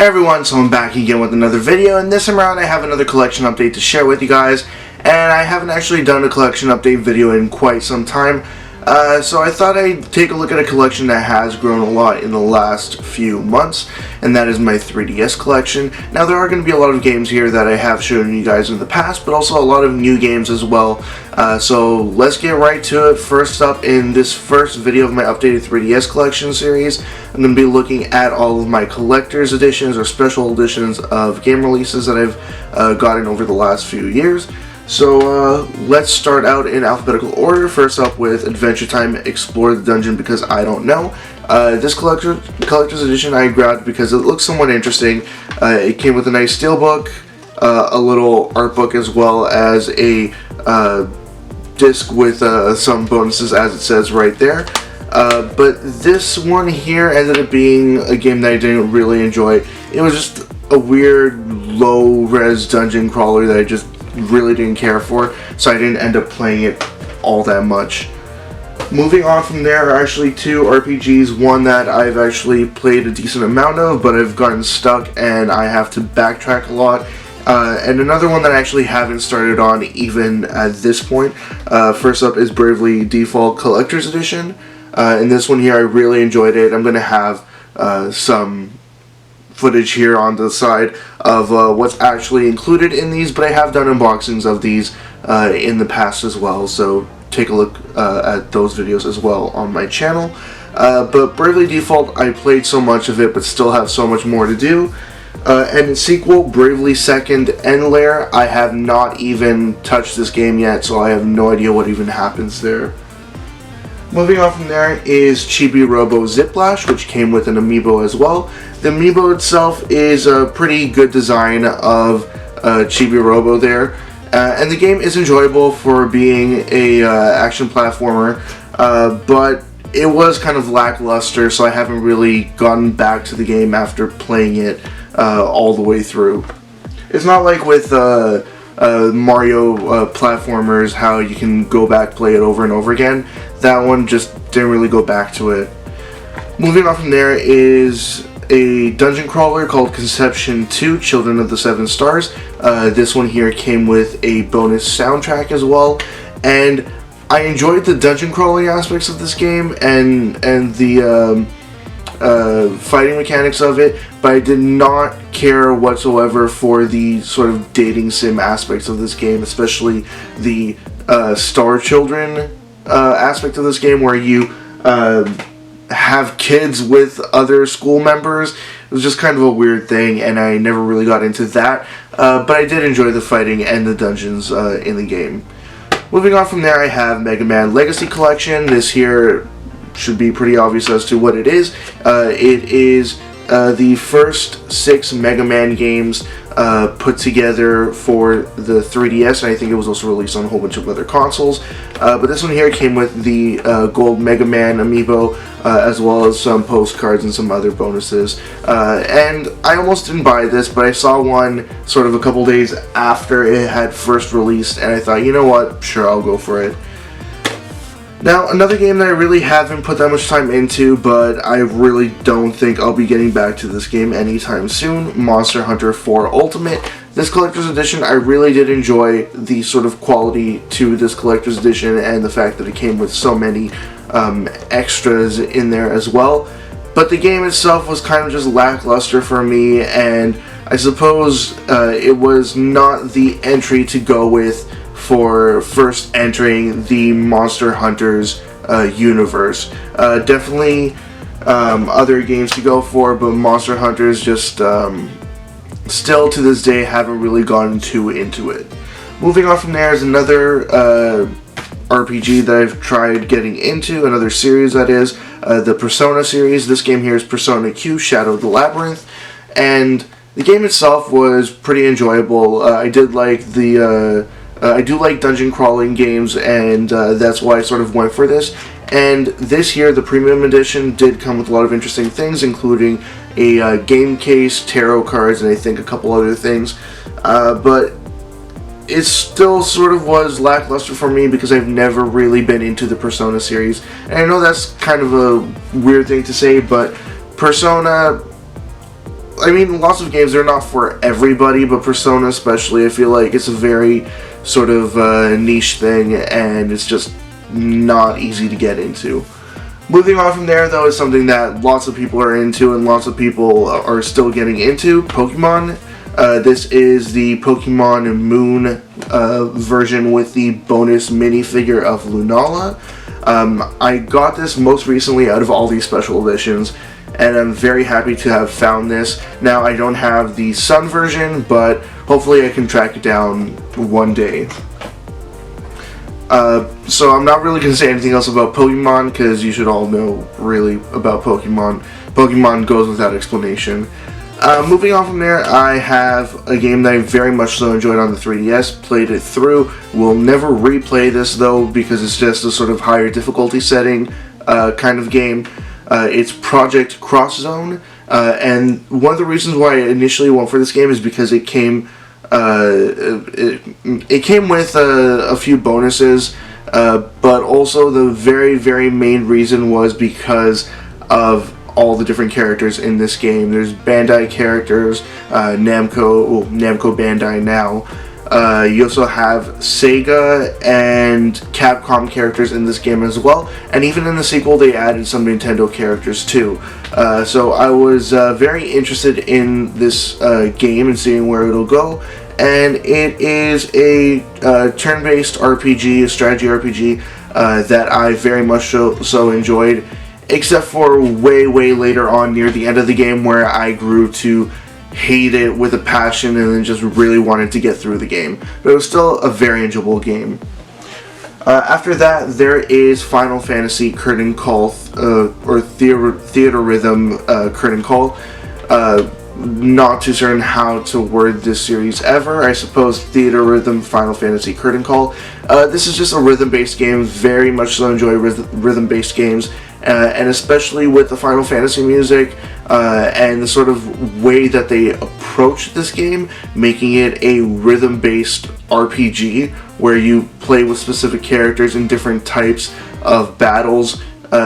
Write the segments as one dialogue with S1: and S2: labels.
S1: Hey everyone, so I'm back again with another video, and this time around I have another collection update to share with you guys, and I haven't actually done a collection update video in quite some time, so I thought I'd take a look at a collection that has grown a lot in the last few months, and that is my 3DS collection. Now there are going to be a lot of games here that I have shown you guys in the past, but also a lot of new games as well, so let's get right to it. First up, in this first video of my updated 3DS collection series, I'm going to be looking at all of my collector's editions or special editions of game releases that I've gotten over the last few years. So let's start out in alphabetical order. First up with Adventure Time Explore the Dungeon Because I Don't Know. This collector's edition I grabbed because it looks somewhat interesting. It came with a nice steelbook, a little art book, as well as a disc with some bonuses, as it says right there. But this one here ended up being a game that I didn't really enjoy. It was just a weird low-res dungeon crawler that I just really didn't care for, so I didn't end up playing it all that much. Moving on from there are actually two RPGs, one that I've actually played a decent amount of, but I've gotten stuck and I have to backtrack a lot. And another one that I actually haven't started on even at this point. First up is Bravely Default Collector's Edition. In this one here, I really enjoyed it. I'm going to have some footage here on the side of what's actually included in these, but I have done unboxings of these in the past as well, so take a look at those videos as well on my channel. But Bravely Default, I played so much of it, but still have so much more to do. And in sequel, Bravely Second End Layer, I have not even touched this game yet, so I have no idea what even happens there. Moving on from there is Chibi Robo Ziplash, which came with an amiibo as well. The amiibo itself is a pretty good design of Chibi Robo there, and the game is enjoyable for being a action platformer, but it was kind of lackluster, so I haven't really gotten back to the game after playing it all the way through. It's not like with Mario platformers, how you can go back, play it over and over again. That one just didn't really go back to it. Moving on from there is a dungeon crawler called Conception 2 Children of the Seven Stars. This one here came with a bonus soundtrack as well, and I enjoyed the dungeon crawling aspects of this game and the fighting mechanics of it, but I did not care whatsoever for the sort of dating sim aspects of this game, especially the Star Children aspect of this game, where you have kids with other school members. It was just kind of a weird thing, and I never really got into that, but I did enjoy the fighting and the dungeons in the game. Moving on from there, I have Megaman Legacy Collection. This here should be pretty obvious as to what it is. It is the first 6 Mega Man games put together for the 3DS, and I think it was also released on a whole bunch of other consoles. But this one here came with the Gold Mega Man amiibo, as well as some postcards and some other bonuses. And I almost didn't buy this, but I saw one sort of a couple days after it had first released, and I thought, you know what, sure, I'll go for it. Now, another game that I really haven't put that much time into, but I really don't think I'll be getting back to this game anytime soon, Monster Hunter 4 Ultimate. This collector's edition, I really did enjoy the sort of quality to this collector's edition and the fact that it came with so many extras in there as well. But the game itself was kind of just lackluster for me, and I suppose it was not the entry to go with for first entering the Monster Hunters universe. Definitely other games to go for, but Monster Hunters just still to this day haven't really gotten too into it. Moving on from there is another RPG that I've tried getting into, another series that is, the Persona series. This game here is Persona Q Shadow of the Labyrinth, and the game itself was pretty enjoyable. I did like the I do like dungeon crawling games, and that's why I sort of went for this. And this year, the premium edition did come with a lot of interesting things, including a game case, tarot cards, and I think a couple other things. But it still sort of was lackluster for me because I've never really been into the Persona series. And I know that's kind of a weird thing to say, but Persona, I mean, lots of games are not for everybody, but Persona especially, I feel like it's a very sort of niche thing, and it's just not easy to get into. Moving on from there, though, is something that lots of people are into and lots of people are still getting into, Pokemon. This is the Pokemon Moon version with the bonus minifigure of Lunala. I got this most recently out of all these special editions, and I'm very happy to have found this. Now, I don't have the Sun version, but hopefully I can track it down one day. So I'm not really going to say anything else about Pokemon, because you should all know, really, about Pokemon. Pokemon goes without explanation. Moving on from there, I have a game that I very much so enjoyed on the 3DS, played it through. Will never replay this, though, because it's just a sort of higher difficulty setting kind of game. It's Project Crossstone, and one of the reasons why I initially went for this game is because it came it came with a few bonuses, but also the very, very main reason was because of all the different characters in this game. There's Bandai characters, Namco Bandai now. You also have Sega and Capcom characters in this game as well, and even in the sequel they added some Nintendo characters too. So I was very interested in this game and seeing where it'll go, and it is a turn-based RPG, a strategy RPG that I very much so enjoyed, except for way later on near the end of the game where I grew to hate it with a passion and then just really wanted to get through the game. But it was still a very enjoyable game. After that, there is Final Fantasy Curtain Call, or Theater Rhythm Curtain Call. Not too certain how to word this series ever. I suppose Theater Rhythm Final Fantasy Curtain Call. This is just a rhythm-based game. Very much so enjoy rhythm-based games. And especially with the Final Fantasy music and the sort of way that they approach this game, making it a rhythm-based RPG where you play with specific characters in different types of battles,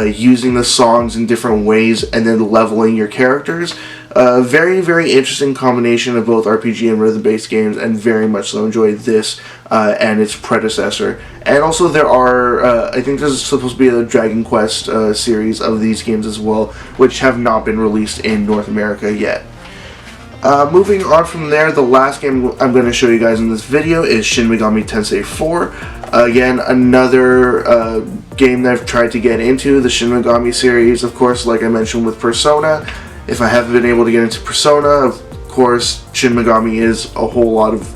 S1: using the songs in different ways, and then leveling your characters. Very, very interesting combination of both RPG and rhythm-based games, and very much so enjoyed this and its predecessor. And also there are, I think there's supposed to be a Dragon Quest series of these games as well, which have not been released in North America yet. Moving on from there, the last game I'm going to show you guys in this video is Shin Megami Tensei 4. Again, another game that I've tried to get into, the Shin Megami series, of course, like I mentioned with Persona. If I haven't been able to get into Persona, of course, Shin Megami is a whole lot of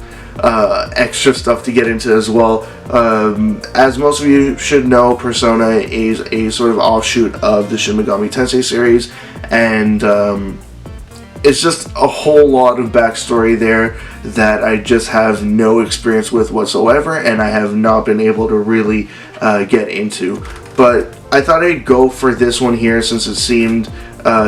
S1: extra stuff to get into as well. As most of you should know, Persona is a sort of offshoot of the Shin Megami Tensei series, and it's just a whole lot of backstory there that I just have no experience with whatsoever, and I have not been able to really get into. But I thought I'd go for this one here since it seemed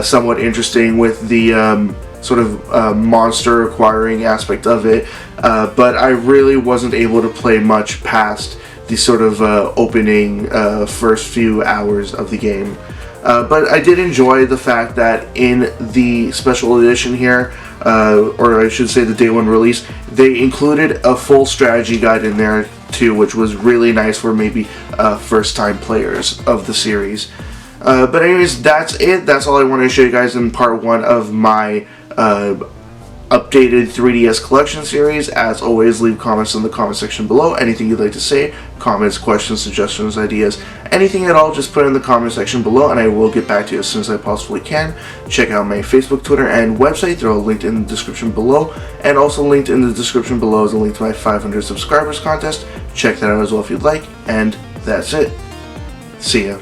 S1: somewhat interesting with the sort of monster acquiring aspect of it, but I really wasn't able to play much past the sort of opening first few hours of the game. But I did enjoy the fact that in the special edition here, or I should say the day one release, they included a full strategy guide in there too, which was really nice for maybe first time players of the series. But anyways, that's it. That's all I wanted to show you guys in part 1 of my updated 3DS collection series. As always, leave comments in the comment section below. Anything you'd like to say, comments, questions, suggestions, ideas, anything at all, just put it in the comment section below and I will get back to you as soon as I possibly can. Check out my Facebook, Twitter, and website. They're all linked in the description below, and also linked in the description below is a link to my 500 subscribers contest. Check that out as well if you'd like, and that's it. See ya.